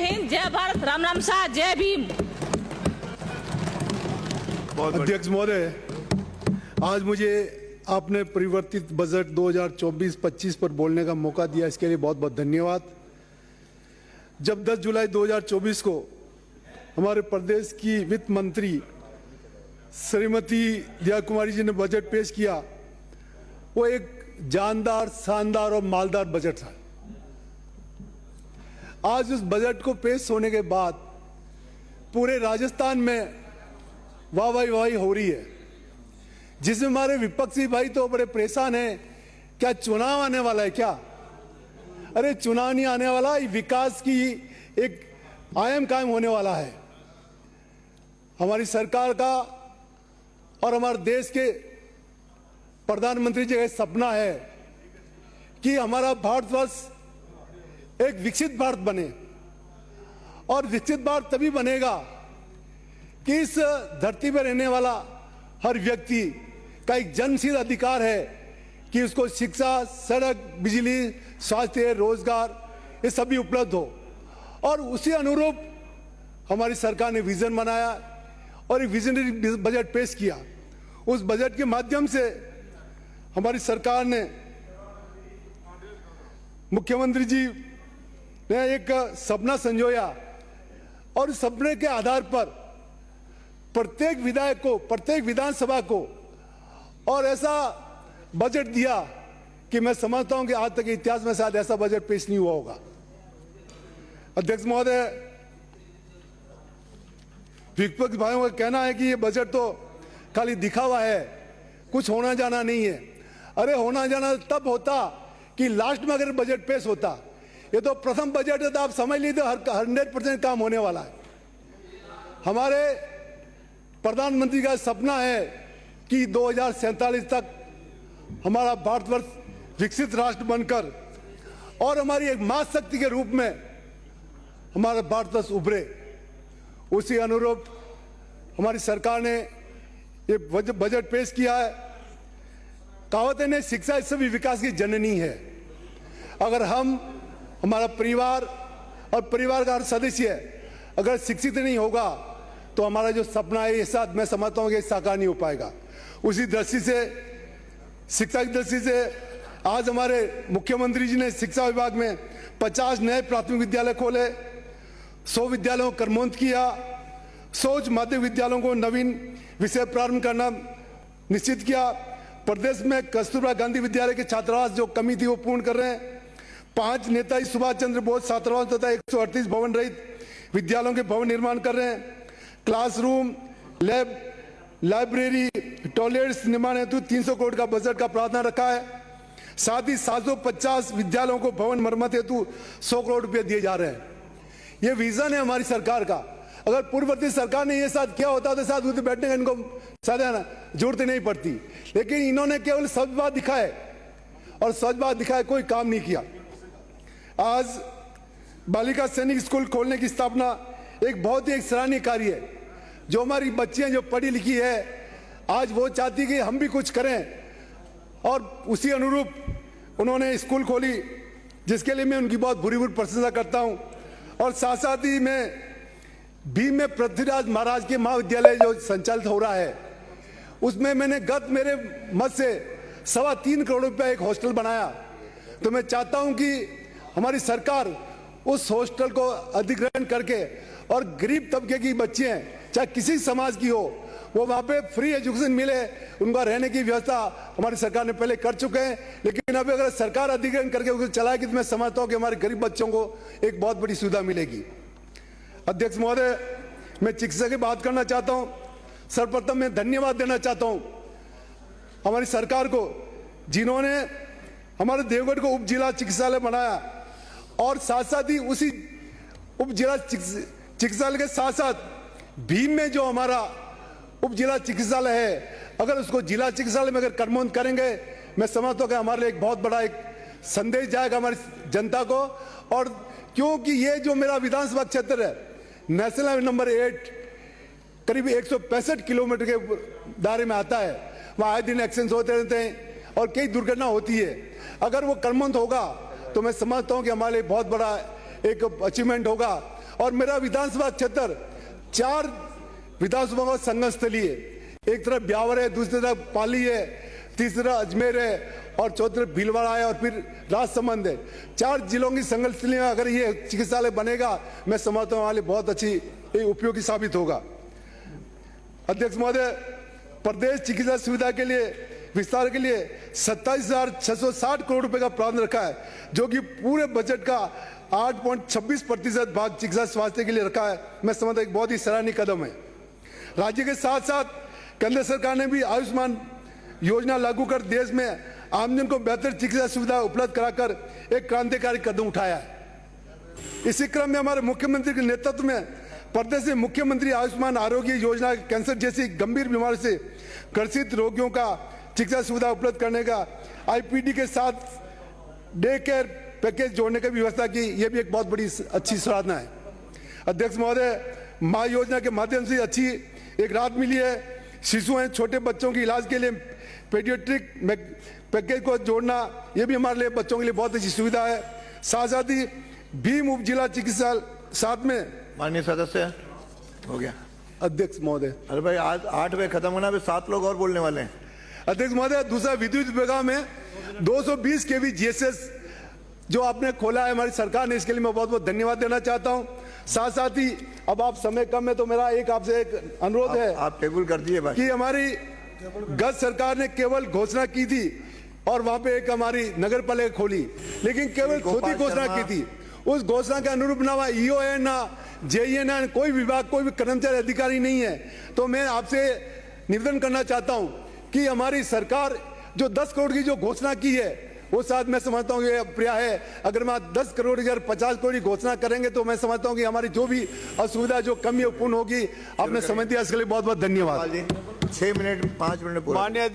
हिंद, जय भारत, राम राम शाह, जय भीम। अध्यक्ष महोदय, आज मुझे आपने परिवर्तित बजट 2024-25 पर बोलने का मौका दिया, इसके लिए बहुत बहुत धन्यवाद। जब 10 जुलाई 2024 को हमारे प्रदेश की वित्त मंत्री श्रीमती दिया कुमारी जी ने बजट पेश किया, वो एक जानदार, शानदार और मालदार बजट था। आज उस बजट को पेश होने के बाद पूरे राजस्थान में वाहवाही हो रही है, जिसमें हमारे विपक्षी भाई तो बड़े परेशान हैं। क्या चुनाव आने वाला है क्या? अरे चुनाव नहीं आने वाला, विकास की एक आयाम कायम होने वाला है। हमारी सरकार का और हमारे देश के प्रधानमंत्री जी का सपना है कि हमारा भारतवर्ष एक विकसित भारत बने, और विकसित भारत तभी बनेगा कि इस धरती पर रहने वाला हर व्यक्ति का एक जन्मसिद्ध अधिकार है कि उसको शिक्षा, सड़क, बिजली, स्वास्थ्य, रोजगार ये सभी उपलब्ध हो। और उसी अनुरूप हमारी सरकार ने विजन बनाया और एक विजनरी बजट पेश किया। उस बजट के माध्यम से हमारी सरकार ने, मुख्यमंत्री जी ने एक सपना संजोया और इस सपने के आधार पर प्रत्येक विधायक को, प्रत्येक विधानसभा को और ऐसा बजट दिया कि मैं समझता हूं कि आज तक इतिहास में शायद ऐसा बजट पेश नहीं हुआ होगा। अध्यक्ष महोदय, विपक्ष भाइयों का कहना है कि ये बजट तो खाली दिखावा है, कुछ होना जाना नहीं है। अरे होना जाना तब होता कि लास्ट में अगर बजट पेश होता। ये तो प्रथम बजट है, तो आप समझ लीजिए 100% काम होने वाला है। हमारे प्रधानमंत्री का सपना है कि 2047 तक हमारा भारतवर्ष विकसित राष्ट्र बनकर और हमारी एक महाशक्ति के रूप में हमारा भारतवर्ष उभरे। उसी अनुरूप हमारी सरकार ने ये बजट पेश किया है। कहावत है, शिक्षा इस सभी विकास की जननी है। अगर हमारा परिवार और परिवार का हर सदस्य अगर शिक्षित नहीं होगा तो हमारा जो सपना है ये साथ मैं समझता हूं कि साकार नहीं हो पाएगा। उसी दृष्टि से, शिक्षा की दृष्टि से आज हमारे मुख्यमंत्री जी ने शिक्षा विभाग में 50 नए प्राथमिक विद्यालय खोले, 100 विद्यालयों को कर्मोन्नत किया, 100 माध्यमिक विद्यालयों को नवीन विषय प्रारंभ करना निश्चित किया। प्रदेश में कस्तूरबा गांधी विद्यालय के छात्रावास जो कमी थी वो पूर्ण कर रहे हैं। 5 नेताजी सुभाष चंद्र बोस छात्रावास तथा 138 भवन रहित विद्यालयों के भवन निर्माण कर रहे हैं। क्लासरूम, लैब, लाइब्रेरी, टॉयलेट्स निर्माण हेतु 300 करोड़ का बजट का प्रावधान रखा है। साथ ही 750 विद्यालयों को भवन मरम्मत हेतु 100 करोड़ रुपए दिए जा रहे हैं। ये विजन है हमारी सरकार का। अगर पूर्ववर्ती सरकार ने ये साथ किया होता तो शायद उधर बैठने का इनको शायद जरूरत नहीं पड़ती, लेकिन इन्होंने केवल सच बात दिखाए और सच बात दिखाए, कोई काम नहीं किया। आज बालिका सैनिक स्कूल खोलने की स्थापना एक बहुत ही सराहनीय कार्य है। जो हमारी बच्चियां जो पढ़ी लिखी है, आज वो चाहती कि हम भी कुछ करें, और उसी अनुरूप उन्होंने स्कूल खोली, जिसके लिए मैं उनकी बहुत बुरी प्रशंसा करता हूं। और साथ साथ ही मैं भीम में पृथ्वीराज महाराज के महाविद्यालय जो संचालित हो रहा है, उसमें मैंने मेरे मत से 3.25 करोड़ रुपया एक हॉस्टल बनाया। तो मैं चाहता हूं कि हमारी सरकार उस हॉस्टल को अधिग्रहण करके और गरीब तबके की बच्चियां, चाहे किसी समाज की हो, वो वहाँ पे फ्री एजुकेशन मिले, उनका रहने की व्यवस्था हमारी सरकार ने पहले कर चुके हैं। लेकिन अभी अगर सरकार अधिग्रहण करके उसको चलाएगी तो मैं समझता हूँ कि हमारे गरीब बच्चों को एक बहुत बड़ी सुविधा मिलेगी। अध्यक्ष महोदय, मैं चिकित्सा की बात करना चाहता हूँ। सर्वप्रथम मैं धन्यवाद देना चाहता हूँ हमारी सरकार को, जिन्होंने हमारे देवगढ़ को उप जिला चिकित्सालय बनाया, और साथ साथ ही उसी उप जिला चिकित्सालय के साथ साथ भीम में जो हमारा उप जिला चिकित्सालय है, अगर उसको जिला चिकित्सालय में अगर कर्मोन्नत करेंगे, मैं समझता हूँ कि हमारे लिए एक बहुत बड़ा एक संदेश जाएगा हमारी जनता को। और क्योंकि ये जो मेरा विधानसभा क्षेत्र है, नेशनल हाईवे नंबर 8 करीब 165 किलोमीटर के दायरे में आता है, वहाँ आए दिन एक्सीडेंट होते रहते हैं और कई दुर्घटना होती है। अगर वो कर्मोन्नत होगा तो मैं समझता हूँ कि हमारे लिए बहुत बड़ा एक अचीवमेंट होगा। और मेरा विधानसभा क्षेत्र 4 विधानसभा का संगम स्थली है। एक तरफ ब्यावर है, दूसरी तरफ पाली है, तीसरा अजमेर है और चौथी तरफ भीलवाड़ा है और फिर राजसमंद है। 4 जिलों की संगम स्थली में अगर ये चिकित्सालय बनेगा, मैं समझता हूँ वाले बहुत अच्छी उपयोगी साबित होगा। अध्यक्ष महोदय, प्रदेश चिकित्सा सुविधा के लिए विस्तार के लिए 27,660 करोड़ रुपए का प्रावधान रखा है, जो कि पूरे बजट का 8.26% भाग चिकित्सा स्वास्थ्य के लिए रखा है। मैं समझता हूं एक बहुत ही सराहनीय कदम है। राज्य के साथ साथ केंद्र सरकार ने भी आयुष्मान योजना लागू कर देश में आमजन को बेहतर चिकित्सा सुविधा उपलब्ध कराकर एक क्रांतिकारी कदम उठाया है। इसी क्रम में हमारे मुख्यमंत्री के नेतृत्व में प्रदेश में मुख्यमंत्री आयुष्मान आरोग्य योजना कैंसर जैसी गंभीर बीमारी से ग्रसित रोगियों का चिकित्सा सुविधा उपलब्ध करने का आईपीडी के साथ डे केयर पैकेज जोड़ने की व्यवस्था की, यह भी एक बहुत बड़ी अच्छी सराहना है। अध्यक्ष महोदय, माँ योजना के माध्यम से अच्छी एक राहत मिली है। शिशु एवं छोटे बच्चों के इलाज के लिए पेडियाट्रिक पैकेज को जोड़ना, यह भी हमारे लिए बच्चों के लिए बहुत अच्छी सुविधा है। साथ ही भीम उप जिला चिकित्सालय साथ में। माननीय सदस्य, हो गया। अध्यक्ष महोदय, अरे भाई आज 8 बजे खत्म होना, अभी 7 लोग और बोलने वाले हैं। अध्यक्ष महोदय, दूसरा विद्युत विभाग में 220 केवी जीएसएस जो आपने खोला है हमारी सरकार ने, इसके लिए मैं बहुत बहुत धन्यवाद देना चाहता हूं। साथ ही अब आप समय कम है तो मेरा आपसे एक अनुरोध है, आप टेबल कर दिए भाई कि हमारी गत सरकार ने केवल घोषणा की थी और वहां पे एक हमारी नगर पालिका खोली, लेकिन केवल खुद ही घोषणा की थी। उस घोषणा के अनुरूप ना ईओ है, ना जेईए, ना कोई विभाग, कोई भी कर्मचारी अधिकारी नहीं है। तो मैं आपसे निवेदन करना चाहता हूं कि हमारी सरकार जो 10 करोड़ की जो घोषणा की है, वो साथ मैं समझता हूँ ये पर्याय है। अगर मैं 10 करोड़ या 50 करोड़ की घोषणा करेंगे तो मैं समझता हूँ कि हमारी जो भी असुविधा, जो कमी पूर्ण होगी। आपने समझ दिया, इसके लिए बहुत बहुत धन्यवाद। 6 मिनट 5 मिनट पूरा।